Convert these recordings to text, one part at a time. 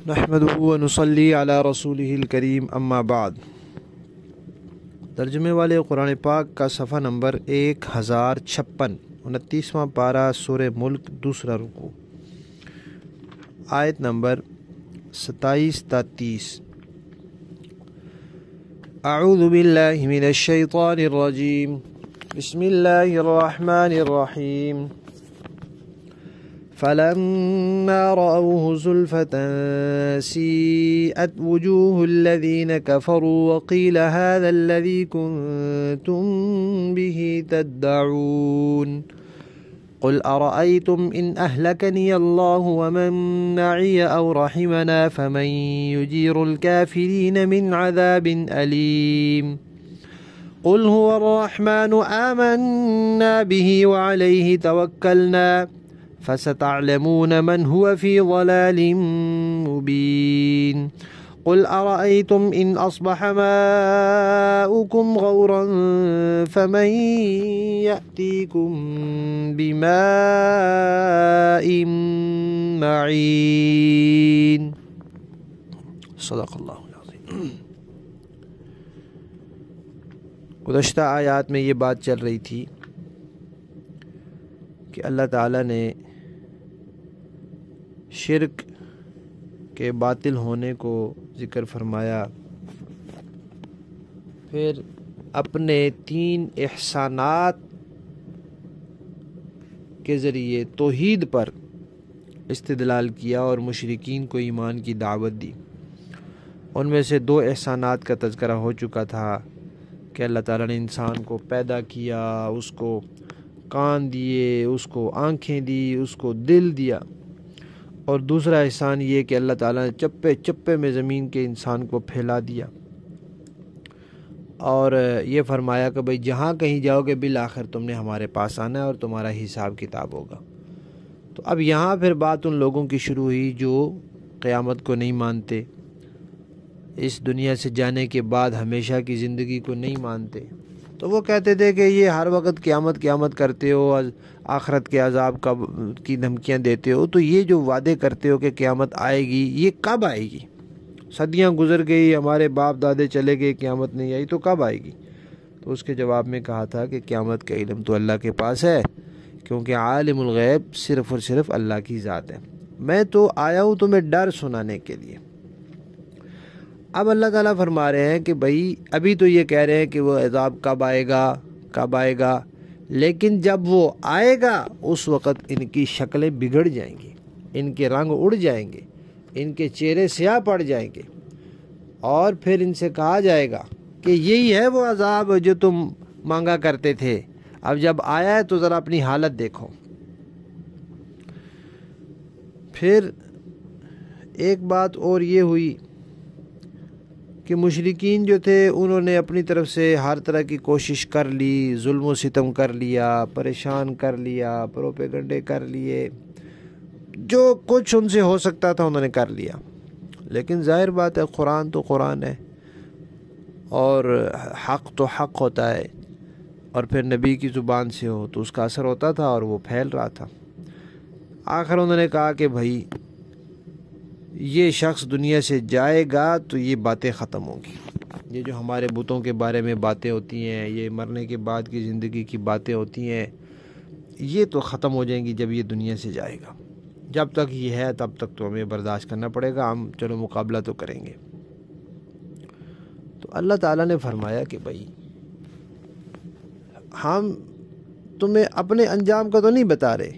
نحمدہ و نصلی علی رسولہ الکریم اما بعد۔ ترجمے والے قرآن پاک کا صفحہ نمبر 1056، 29واں پارہ سورہ ملک، دوسرا رکوع، آیت نمبر 27 تا 30۔ اعوذ باللہ من الشیطان الرجیم، بسم اللہ الرحمن الرحیم۔ فلما رأوه زلفة سيئت وجوه الذين كفروا وقيل هذا الذي كنتم به تدعون قل أرأيتم إن أهلكني الله ومن معي أو رحمنا فمن يجير الكافرين من عذاب أليم قل هو الرحمن آمنا به وعليه توكلنا فستعلمون من هو في ضلال مبين قل أرأيتم إن أصبح ماؤكم غورا فمن يأتيكم بماء معين۔ صدق اللہ العظیم۔ گزشتہ آیات میں یہ بات چل رہی تھی کہ اللہ تعالیٰ نے شرک کے باطل ہونے کو ذکر فرمایا، پھر اپنے 3 احسانات کے ذریعے توحید پر استدلال کیا اور مشرکین کو ایمان کی دعوت دی۔ ان میں سے 2 احسانات کا تذکرہ ہو چکا تھا کہ اللہ تعالیٰ نے انسان کو پیدا کیا، اس کو کان دیے، اس کو آنکھیں دی، اس کو دل دیا، اور دوسرا احسان یہ کہ اللہ تعالیٰ نے چپے چپے میں زمین کے انسان کو پھیلا دیا اور یہ فرمایا کہ بھئی جہاں کہیں جاؤ گے بالآخر تم نے ہمارے پاس آنا ہے اور تمہارا حساب کتاب ہوگا۔ تو اب یہاں پھر بات ان لوگوں کی شروع ہوئی جو قیامت کو نہیں مانتے، اس دنیا سے جانے کے بعد ہمیشہ کی زندگی کو نہیں مانتے۔ تو وہ کہتے تھے کہ یہ ہر وقت قیامت کرتے ہو، آخرت کے عذاب کی دھمکیاں دیتے ہو، تو یہ جو وعدے کرتے ہو کہ قیامت آئے گی، یہ کب آئے گی؟ صدیاں گزر گئی، ہمارے باپ دادے چلے گئے، قیامت نہیں آئی تو کب آئے گی؟ تو اس کے جواب میں کہا تھا کہ قیامت کا علم تو اللہ کے پاس ہے، کیونکہ عالم الغیب صرف اور صرف اللہ کی ذات ہے۔ میں تو آیا ہوں تمہیں ڈر سنانے کے لیے۔ اب اللہ تعالیٰ فرما رہے ہیں کہ بھائی ابھی تو یہ کہہ رہے ہیں کہ وہ عذاب کب آئے گا، لیکن جب وہ آئے گا اس وقت ان کی شکلیں بگڑ جائیں گی، ان کے رنگ اڑ جائیں گے، ان کے چہرے سیاہ پڑ جائیں گے، اور پھر ان سے کہا جائے گا کہ یہی ہے وہ عذاب جو تم مانگا کرتے تھے، اب جب آیا ہے تو ذرا اپنی حالت دیکھو۔ پھر ایک بات اور یہ ہوئی کہ مشرکین جو تھے انہوں نے اپنی طرف سے ہر طرح کی کوشش کر لی، ظلم و ستم کر لیا، پریشان کر لیا، پروپیگنڈے کر لیے، جو کچھ ان سے ہو سکتا تھا انہوں نے کر لیا۔ لیکن ظاہر بات ہے قرآن تو قرآن ہے اور حق تو حق ہوتا ہے، اور پھر نبی کی زبان سے ہو تو اس کا اثر ہوتا تھا اور وہ پھیل رہا تھا۔ آخر انہوں نے کہا کہ بھائی یہ شخص دنیا سے جائے گا تو یہ باتیں ختم ہوں گی، یہ جو ہمارے بتوں کے بارے میں باتیں ہوتی ہیں، یہ مرنے کے بعد کی زندگی کی باتیں ہوتی ہیں، یہ تو ختم ہو جائیں گی جب یہ دنیا سے جائے گا۔ جب تک یہ ہے تب تک تو ہمیں برداشت کرنا پڑے گا، ہم چلو مقابلہ تو کریں گے۔ تو اللہ تعالیٰ نے فرمایا کہ بھائی ہم تمہیں اپنے انجام کا تو نہیں بتا رہے،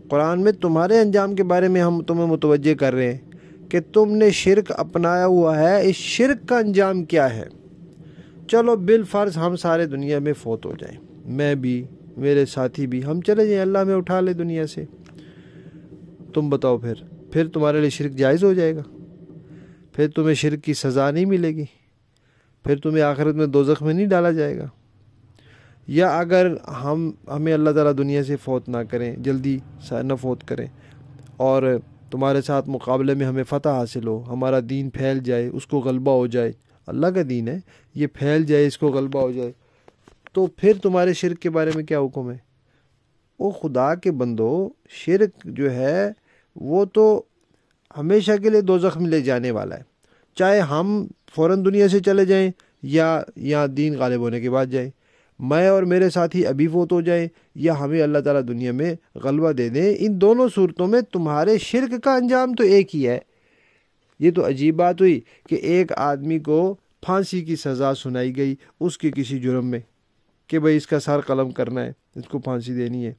قرآن میں تمہارے انجام کے بارے میں ہم تمہیں متوجہ کر رہے ہیں کہ تم نے شرک اپنایا ہوا ہے، اس شرک کا انجام کیا ہے؟ چلو بالفرض ہم سارے دنیا میں فوت ہو جائیں، میں بھی، میرے ساتھی بھی، ہم چلے جائیں، اللہ میں اٹھا لے دنیا سے، تم بتاؤ پھر تمہارے لیے شرک جائز ہو جائے گا؟ پھر تمہیں شرک کی سزا نہیں ملے گی؟ پھر تمہیں آخرت میں دوزخ میں نہیں ڈالا جائے گا؟ یا اگر ہمیں اللہ تعالیٰ دنیا سے فوت نہ کریں، جلدی نہ فوت کریں، اور تمہارے ساتھ مقابلے میں ہمیں فتح حاصل ہو، ہمارا دین پھیل جائے، اس کو غلبہ ہو جائے، اللہ کا دین ہے، یہ پھیل جائے، اس کو غلبہ ہو جائے، تو پھر تمہارے شرک کے بارے میں کیا حکم ہے؟ وہ خدا کے بندو، شرک جو ہے وہ تو ہمیشہ کے لیے دوزخ میں لے جانے والا ہے، چاہے ہم فوراً دنیا سے چلے جائیں یا دین غالب ہونے کے بعد جائیں، میں اور میرے ساتھی ابھی فوت ہو جائیں یا ہمیں اللہ تعالیٰ دنیا میں غلبہ دے دیں، ان دونوں صورتوں میں تمہارے شرک کا انجام تو ایک ہی ہے۔ یہ تو عجیب بات ہوئی کہ ایک آدمی کو پھانسی کی سزا سنائی گئی اس کے کسی جرم میں کہ بھئی اس کا سر قلم کرنا ہے، اس کو پھانسی دینی ہے۔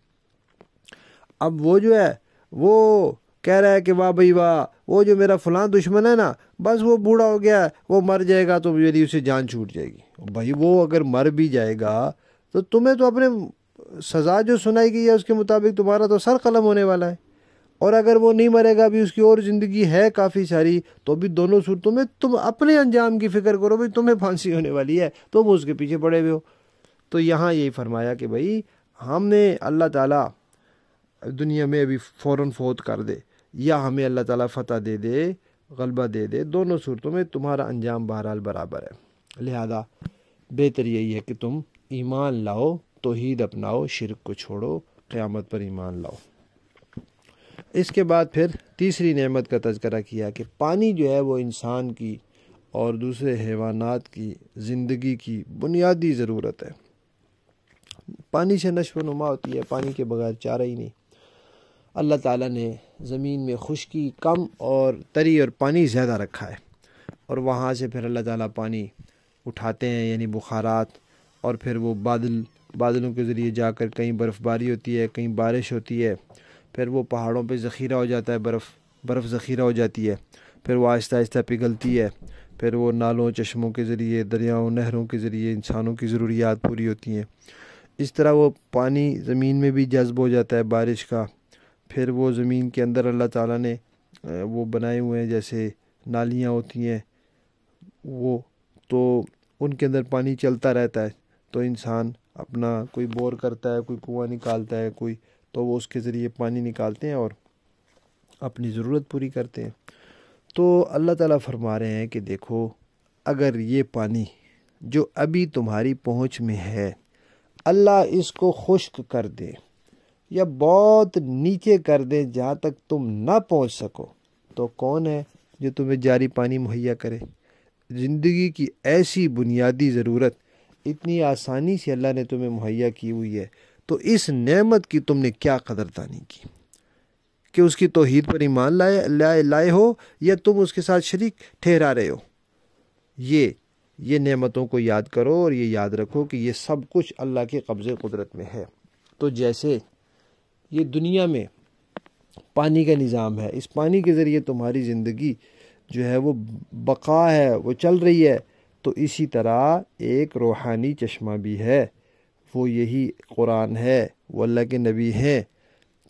اب وہ جو ہے وہ کہہ رہا ہے کہ واہ بھئی واہ، وہ جو میرا فلاں دشمن ہے نا، بس وہ بوڑھا ہو گیا ہے، وہ مر جائے گا تو میری اسے جان چھوٹ جائے گی۔ بھائی وہ اگر مر بھی جائے گا تو تمہیں تو اپنے سزا جو سنائی گئی ہے اس کے مطابق تمہارا تو سر قلم ہونے والا ہے، اور اگر وہ نہیں مرے گا بھی، اس کی اور زندگی ہے کافی ساری، تو بھی دونوں صورتوں میں تم اپنے انجام کی فکر کرو، بھئی تمہیں پھانسی ہونے والی ہے، تم اس کے پیچھے پڑے ہوئے ہو۔ تو یہاں یہی فرمایا کہ بھئی ہم نے اللہ تعالیٰ دنیا میں ابھی فوراً فوت کر دے یا ہمیں اللہ تعالیٰ فتح دے دے، غلبہ دے دے، دونوں صورتوں میں تمہارا انجام بہرحال برابر ہے۔ لہذا بہتر یہی ہے کہ تم ایمان لاؤ، توحید اپناؤ، شرک کو چھوڑو، قیامت پر ایمان لاؤ۔ اس کے بعد پھر تیسری نعمت کا تذکرہ کیا کہ پانی جو ہے وہ انسان کی اور دوسرے حیوانات کی زندگی کی بنیادی ضرورت ہے۔ پانی سے نشو و نما ہوتی ہے، پانی کے بغیر چارہ ہی نہیں۔ اللہ تعالیٰ نے زمین میں خشکی کم اور تری اور پانی زیادہ رکھا ہے، اور وہاں سے پھر اللہ تعالیٰ پانی اٹھاتے ہیں، یعنی بخارات، اور پھر وہ بادلوں کے ذریعے جا کر کہیں برف باری ہوتی ہے، کہیں بارش ہوتی ہے، پھر وہ پہاڑوں پہ ذخیرہ ہو جاتا ہے، برف ذخیرہ ہو جاتی ہے، پھر وہ آہستہ آہستہ پگھلتی ہے، پھر وہ نالوں چشموں کے ذریعے، دریاؤں نہروں کے ذریعے انسانوں کی ضروریات پوری ہوتی ہیں۔ اس طرح وہ پانی زمین میں بھی جذب ہو جاتا ہے بارش کا، پھر وہ زمین کے اندر اللہ تعالیٰ نے وہ بنائے ہوئے ہیں جیسے نالیاں ہوتی ہیں، وہ تو ان کے اندر پانی چلتا رہتا ہے، تو انسان اپنا کوئی بور کرتا ہے، کوئی کنواں نکالتا ہے، کوئی تو وہ اس کے ذریعے پانی نکالتے ہیں اور اپنی ضرورت پوری کرتے ہیں۔ تو اللہ تعالیٰ فرما رہے ہیں کہ دیکھو، اگر یہ پانی جو ابھی تمہاری پہنچ میں ہے اللہ اس کو خشک کر دے یا بہت نیچے کر دے جہاں تک تم نہ پہنچ سکو، تو کون ہے جو تمہیں جاری پانی مہیا کرے؟ زندگی کی ایسی بنیادی ضرورت اتنی آسانی سے اللہ نے تمہیں مہیا کی ہوئی ہے، تو اس نعمت کی تم نے کیا قدردانی کی کہ اس کی توحید پر ایمان لائے ہو یا تم اس کے ساتھ شریک ٹھہرا رہے ہو؟ یہ نعمتوں کو یاد کرو اور یہ یاد رکھو کہ یہ سب کچھ اللہ کے قبضے قدرت میں ہے۔ تو جیسے یہ دنیا میں پانی کا نظام ہے، اس پانی کے ذریعے تمہاری زندگی جو ہے وہ بقا ہے، وہ چل رہی ہے، تو اسی طرح ایک روحانی چشمہ بھی ہے، وہ یہی قرآن ہے، وہ اللہ کے نبی ہیں۔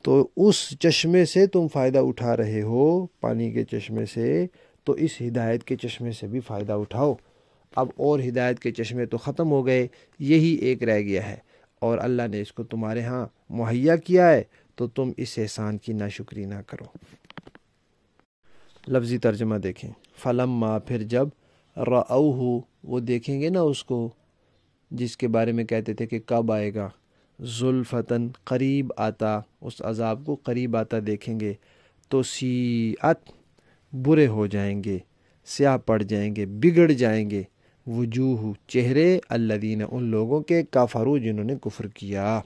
تو اس چشمے سے تم فائدہ اٹھا رہے ہو، پانی کے چشمے سے، تو اس ہدایت کے چشمے سے بھی فائدہ اٹھاؤ۔ اب اور ہدایت کے چشمے تو ختم ہو گئے، یہی ایک رہ گیا ہے، اور اللہ نے اس کو تمہارے ہاں مہیا کیا ہے، تو تم اس احسان کی ناشکری نہ کرو۔ لفظی ترجمہ دیکھیں، فلما، پھر جب، رأوہ، وہ دیکھیں گے نا اس کو جس کے بارے میں کہتے تھے کہ کب آئے گا، زلفتاً، قریب آتا، اس عذاب کو قریب آتا دیکھیں گے، تو سیئت، برے ہو جائیں گے، سیاہ پڑ جائیں گے، بگڑ جائیں گے، وجوہ، چہرے، الذین، ان لوگوں کے، کفروا، جنہوں نے کفر کیا،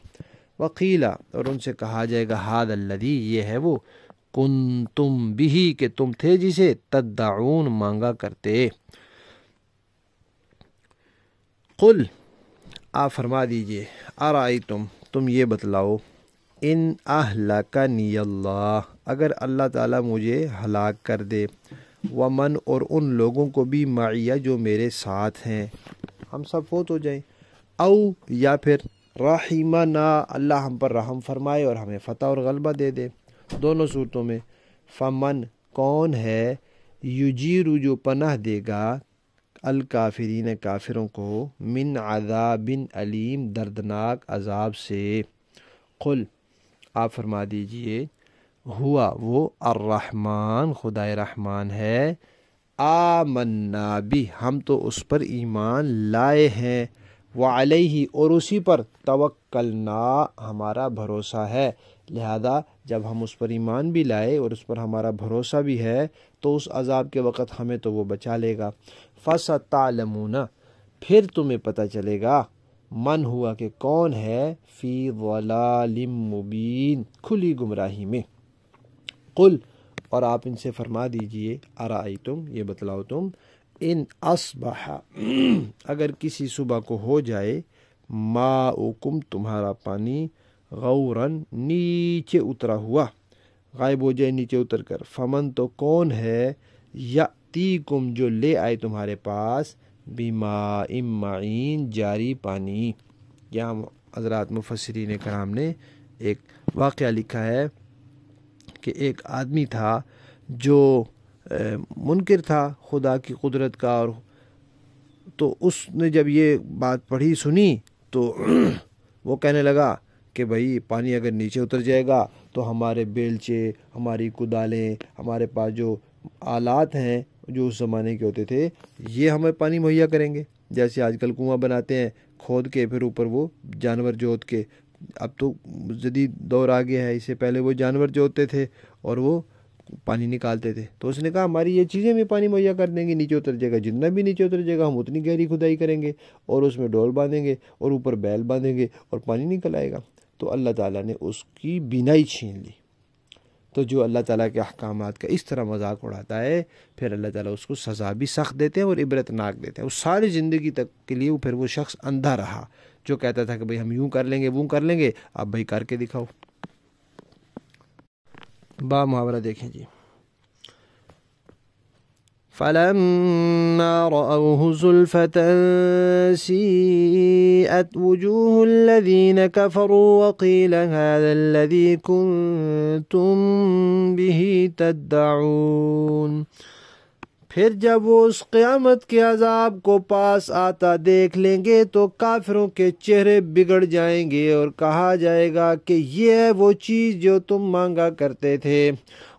وقیلا، اور ان سے کہا جائے گا، ھذا الذی، یہ ہے وہ، کنتم بہ، کہ تم تھے جسے، تدعون، مانگا کرتے۔ قل، آپ فرما دیجئے، ارائیتم، تم یہ بتلاؤ، ان اہلکنی اللہ، اگر اللہ تعالیٰ مجھے ہلاک کر دے، ومن، اور ان لوگوں کو بھی، معیہ، جو میرے ساتھ ہیں، ہم سب فوت ہو جائیں، او، یا پھر رحمنا، اللہ ہم پر رحم فرمائے اور ہمیں فتح اور غلبہ دے دے، دونوں صورتوں میں، فمن، کون ہے، یجیرو، جو پناہ دے گا، الکافرین، کافروں کو، من عذاب علیم، دردناک عذاب سے۔ قل، آپ فرما دیجئے، ہوا، وہ، الرحمن، خدائے رحمان ہے، آمنا بھی، ہم تو اس پر ایمان لائے ہیں، وعلیہ، اور اسی پر، توکلنا، ہمارا بھروسہ ہے، لہذا جب ہم اس پر ایمان بھی لائے اور اس پر ہمارا بھروسہ بھی ہے تو اس عذاب کے وقت ہمیں تو وہ بچا لے گا۔ فَسَتَعْلَمُونَ، پھر تمہیں پتہ چلے گا، من ہوا کہ کون ہے، فی ضلال مبین، کھلی گمراہی میں۔ قل، اور آپ ان سے فرما دیجئے، ارائیتم، یہ بتلاؤ تم، ان اصبح، اگر کسی صبح کو ہو جائے، ماؤکم، تمہارا پانی، غورن، نیچے اترا ہوا، غائب ہو جائے نیچے اتر کر، فمن، تو کون ہے، یاتیکم، جو لے آئے تمہارے پاس، بماء معین، جاری پانی۔ یہاں حضرات مفسرین کرام نے ایک واقعہ لکھا ہے کہ ایک آدمی تھا جو منکر تھا خدا کی قدرت کا، اور تو اس نے جب یہ بات پڑھی سنی تو وہ کہنے لگا کہ بھائی پانی اگر نیچے اتر جائے گا تو ہمارے بیلچے، ہماری کدالیں، ہمارے پاس جو آلات ہیں جو اس زمانے کے ہوتے تھے، یہ ہمیں پانی مہیا کریں گے۔ جیسے آج کل کنواں بناتے ہیں کھود کے، پھر اوپر وہ جانور جوت کے، اب تو جدید دور آ گیا ہے، اس سے پہلے وہ جانور جوتتے تھے اور وہ پانی نکالتے تھے۔ تو اس نے کہا ہماری یہ چیزیں بھی پانی مہیا کر دیں گے، نیچے اتر جائے گا، جتنا بھی نیچے اتر جائے گا ہم اتنی گہری کھدائی کریں گے اور اس میں ڈول باندھیں گے اور اوپر بیل باندھیں گے اور پانی نکل آئے گا۔ تو اللہ تعالیٰ نے اس کی بینائی چھین لی۔ تو جو اللہ تعالیٰ کے احکامات کا اس طرح مذاق اڑاتا ہے، پھر اللہ تعالیٰ اس کو سزا بھی سخت دیتے ہیں اور عبرت ناک دیتے ہیں۔ اس ساری زندگی تک کے لیے پھر وہ شخص اندھا رہا جو کہتا تھا کہ بھئی ہم یوں کر لیں گے، وہ کر لیں گے، آپ بھائی کر کے دکھاؤ۔ با محاورہ دیکھیں جی۔ فَلَمَّا رَأَوْهُ زُلْفَةً سِيئَتْ وُجُوهُ الَّذِينَ كَفَرُوا وَقِيلَ هَذَا الَّذِي كُنْتُمْ بِهِ تَدَّعُونَ، پھر جب وہ اس قیامت کے عذاب کو پاس آتا دیکھ لیں گے تو کافروں کے چہرے بگڑ جائیں گے اور کہا جائے گا کہ یہ ہے وہ چیز جو تم مانگا کرتے تھے۔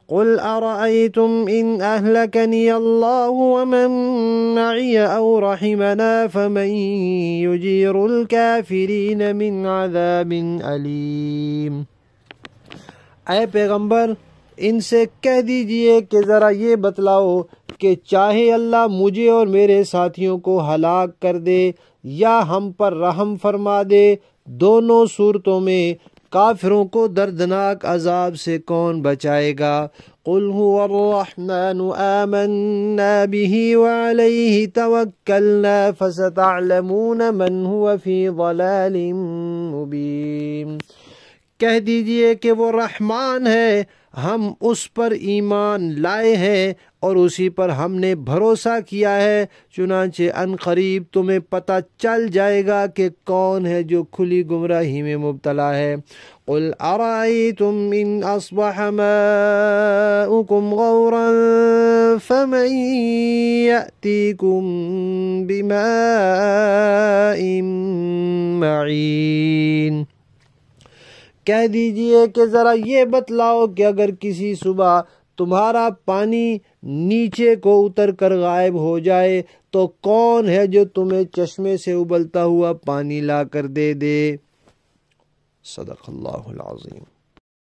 قل ارأيتم ان اهلكني الله ومن معي او رحمنا فمن يجير الكافرين من عذاب أليم۔ اے پیغمبر، ان سے کہہ دیجئے کہ ذرا یہ بتلاؤ کہ چاہے اللہ مجھے اور میرے ساتھیوں کو ہلاک کر دے یا ہم پر رحم فرما دے، دونوں صورتوں میں کافروں کو دردناک عذاب سے کون بچائے گا؟ قل هو الرحمن آمنا به وعليه توکلنا فستعلمون من هو في ضلال مبین۔ کہہ دیجئے کہ وہ رحمان ہے، ہم اس پر ایمان لائے ہیں اور اسی پر ہم نے بھروسہ کیا ہے، چنانچہ ان قریب تمہیں پتہ چل جائے گا کہ کون ہے جو کھلی گمراہی میں مبتلا ہے۔ قل ارأيتم ان اصبح ماؤكم غورا فمن يأتيكم بماء معين۔ کہہ دیجئے کہ ذرا یہ بتلاؤ کہ اگر کسی صبح تمہارا پانی نیچے کو اتر کر غائب ہو جائے تو کون ہے جو تمہیں چشمے سے ابلتا ہوا پانی لا کر دے دے۔ صدق اللہ العظیم۔